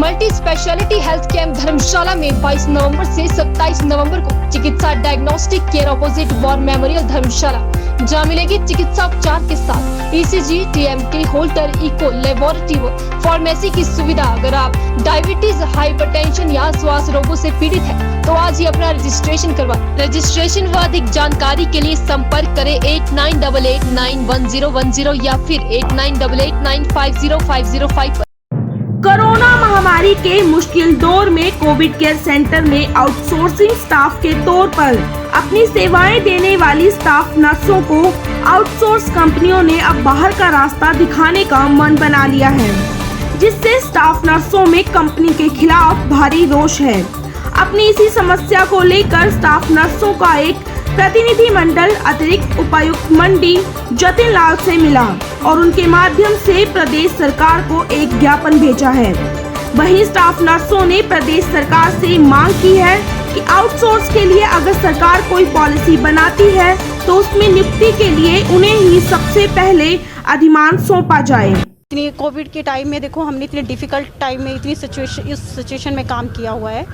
Multi speciality health camp Dharamshala में 22 नवंबर से 27 नवंबर को Chikitsa diagnostic care opposite war memorial Dharamshala, जहां मिलेगी चिकित्सा उपचार के साथ ECG, TMT, Holter, echo, laboratory, pharmacy की सुविधा। अगर आप डायबिटीज, हाइपरटेंशन या श्वास रोगों से पीड़ित है तो आज ही अपना रजिस्ट्रेशन करवाएं। रजिस्ट्रेशन व अधिक जानकारी के लिए संपर्क करें 8988911010 या फिर 8988950505 पर। कोरोना महामारी के मुश्किल दौर में कोविड केयर सेंटर में आउटसोर्सिंग स्टाफ के तौर पर अपनी सेवाएं देने वाली स्टाफ नर्सों को आउटसोर्स कंपनियों ने अब बाहर का रास्ता दिखाने का मन बना लिया है, जिससे स्टाफ नर्सों में कंपनी के खिलाफ भारी रोष है। अपनी इसी समस्या को लेकर स्टाफ नर्सों का एक प्रतिनिधि मंडल अतिरिक्त उपायुक्त मंडी जतिन लाल से मिला और उनके माध्यम से प्रदेश सरकार को एक ज्ञापन भेजा है। वहीं स्टाफ नर्सों ने प्रदेश सरकार से मांग की है कि आउटसोर्स के लिए अगर सरकार कोई पॉलिसी बनाती है तो उसमें नियुक्ति के लिए उन्हें ही सबसे पहले अधिमान सौंपा जाए। इतनी कोविड के टाइम में देखो, हमने इतने डिफ़िकल्ट टाइम में इस सिचुएशन में काम किया हुआ है,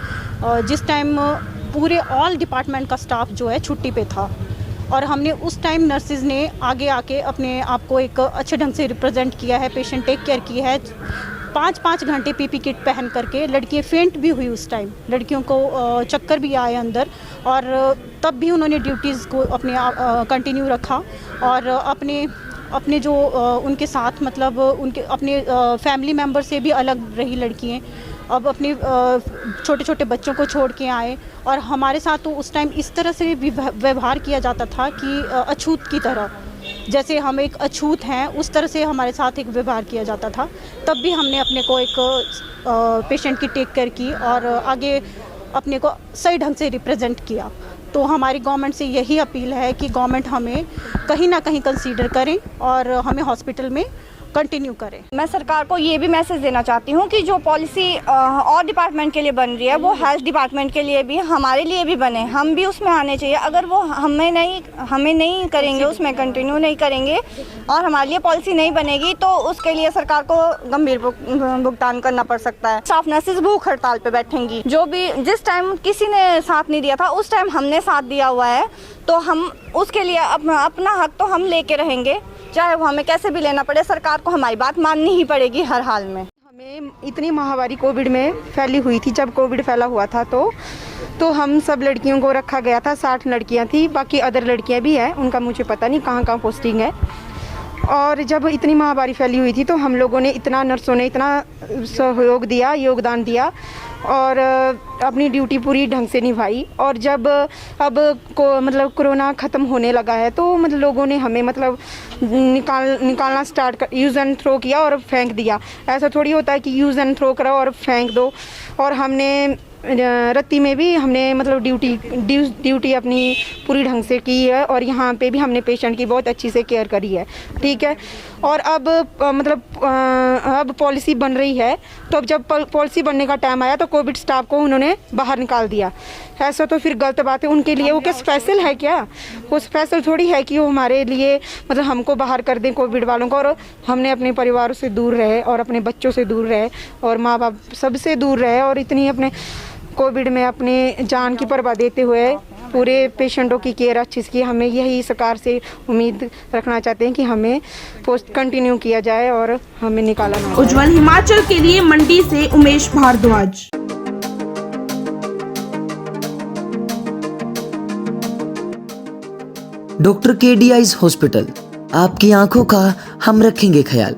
जिस टाइम पूरे ऑल डिपार्टमेंट का स्टाफ जो है छुट्टी पे था और हमने उस टाइम नर्सिस ने आगे आके अपने आप को एक अच्छे ढंग से रिप्रेजेंट किया है, पेशेंट टेक केयर की है। 5-5 घंटे PP किट पहन करके लड़कियाँ फेंट भी हुई उस टाइम, लड़कियों को चक्कर भी आए अंदर, और तब भी उन्होंने ड्यूटीज़ को अपने कंटिन्यू रखा और अपने जो उनके साथ मतलब उनके अपने फैमिली मेम्बर से भी अलग रही लड़कियाँ। अब अपने छोटे छोटे बच्चों को छोड़ के आए और हमारे साथ तो उस टाइम इस तरह से व्यवहार किया जाता था कि अछूत की तरह, जैसे हम एक अछूत हैं उस तरह से हमारे साथ एक व्यवहार किया जाता था। तब भी हमने अपने को एक पेशेंट की टेक केयर की और आगे अपने को सही ढंग से रिप्रेजेंट किया। तो हमारी गवर्नमेंट से यही अपील है कि गवर्नमेंट हमें कहीं ना कहीं कंसीडर करें और हमें हॉस्पिटल में कंटिन्यू करें। मैं सरकार को ये भी मैसेज देना चाहती हूँ कि जो पॉलिसी और डिपार्टमेंट के लिए बन रही है वो हेल्थ डिपार्टमेंट के लिए भी, हमारे लिए भी बने, हम भी उसमें आने चाहिए। अगर वो हमें नहीं करेंगे, उसमें कंटिन्यू नहीं करेंगे और हमारे लिए पॉलिसी नहीं बनेगी तो उसके लिए सरकार को गंभीर भुगतान करना पड़ सकता है। स्टाफ नर्सेज भूख हड़ताल पे बैठेंगी। जो भी जिस टाइम किसी ने साथ नहीं दिया था उस टाइम हमने साथ दिया हुआ है, तो हम उसके लिए अपना हक तो हम लेके रहेंगे, चाहे वो हमें कैसे भी लेना पड़े। सरकार को हमारी बात माननी ही पड़ेगी हर हाल में। हमें इतनी महामारी कोविड में फैली हुई थी, जब कोविड फैला हुआ था तो हम सब लड़कियों को रखा गया था। 60 लड़कियां थी, बाकी अदर लड़कियां भी हैं, उनका मुझे पता नहीं कहाँ पोस्टिंग है। और जब इतनी महामारी फैली हुई थी तो हम लोगों ने नर्सों ने इतना सहयोग दिया, योगदान दिया और अपनी ड्यूटी पूरी ढंग से निभाई। और जब मतलब कोरोना ख़त्म होने लगा है तो मतलब लोगों ने हमें मतलब निकालना स्टार्ट कर, यूज़ एंड थ्रो किया और फेंक दिया। ऐसा थोड़ी होता है कि यूज़ एंड थ्रो करो और फेंक दो। और हमने रत्ती में भी हमने मतलब ड्यूटी अपनी पूरी ढंग से की है और यहाँ पे भी हमने पेशेंट की बहुत अच्छी से केयर करी है, ठीक है। और अब अब पॉलिसी बन रही है, तो अब जब पॉलिसी बनने का टाइम आया तो कोविड स्टाफ को उन्होंने बाहर निकाल दिया। ऐसा तो फिर गलत बात है उनके लिए। वो क्या स्पेशल है क्या? वो स्पेशल थोड़ी है कि वो हमारे लिए मतलब हमको बाहर कर दें कोविड वालों को, और हमने अपने परिवारों से दूर रहे और अपने बच्चों से दूर रहे और माँ बाप सबसे दूर रहे और इतनी अपने कोविड में अपनी जान की परवाह देते हुए पूरे पेशेंटों की केयर अच्छी से की। हमें यही सरकार से उम्मीद रखना चाहते हैं कि हमें पोस्ट कंटिन्यू किया जाए और हमें निकाला ना जाए। उज्जवल हिमाचल के लिए मंडी से Umesh Bhardwaj. Doctor KD eyes hospital, आपकी आंखों का हम रखेंगे ख्याल।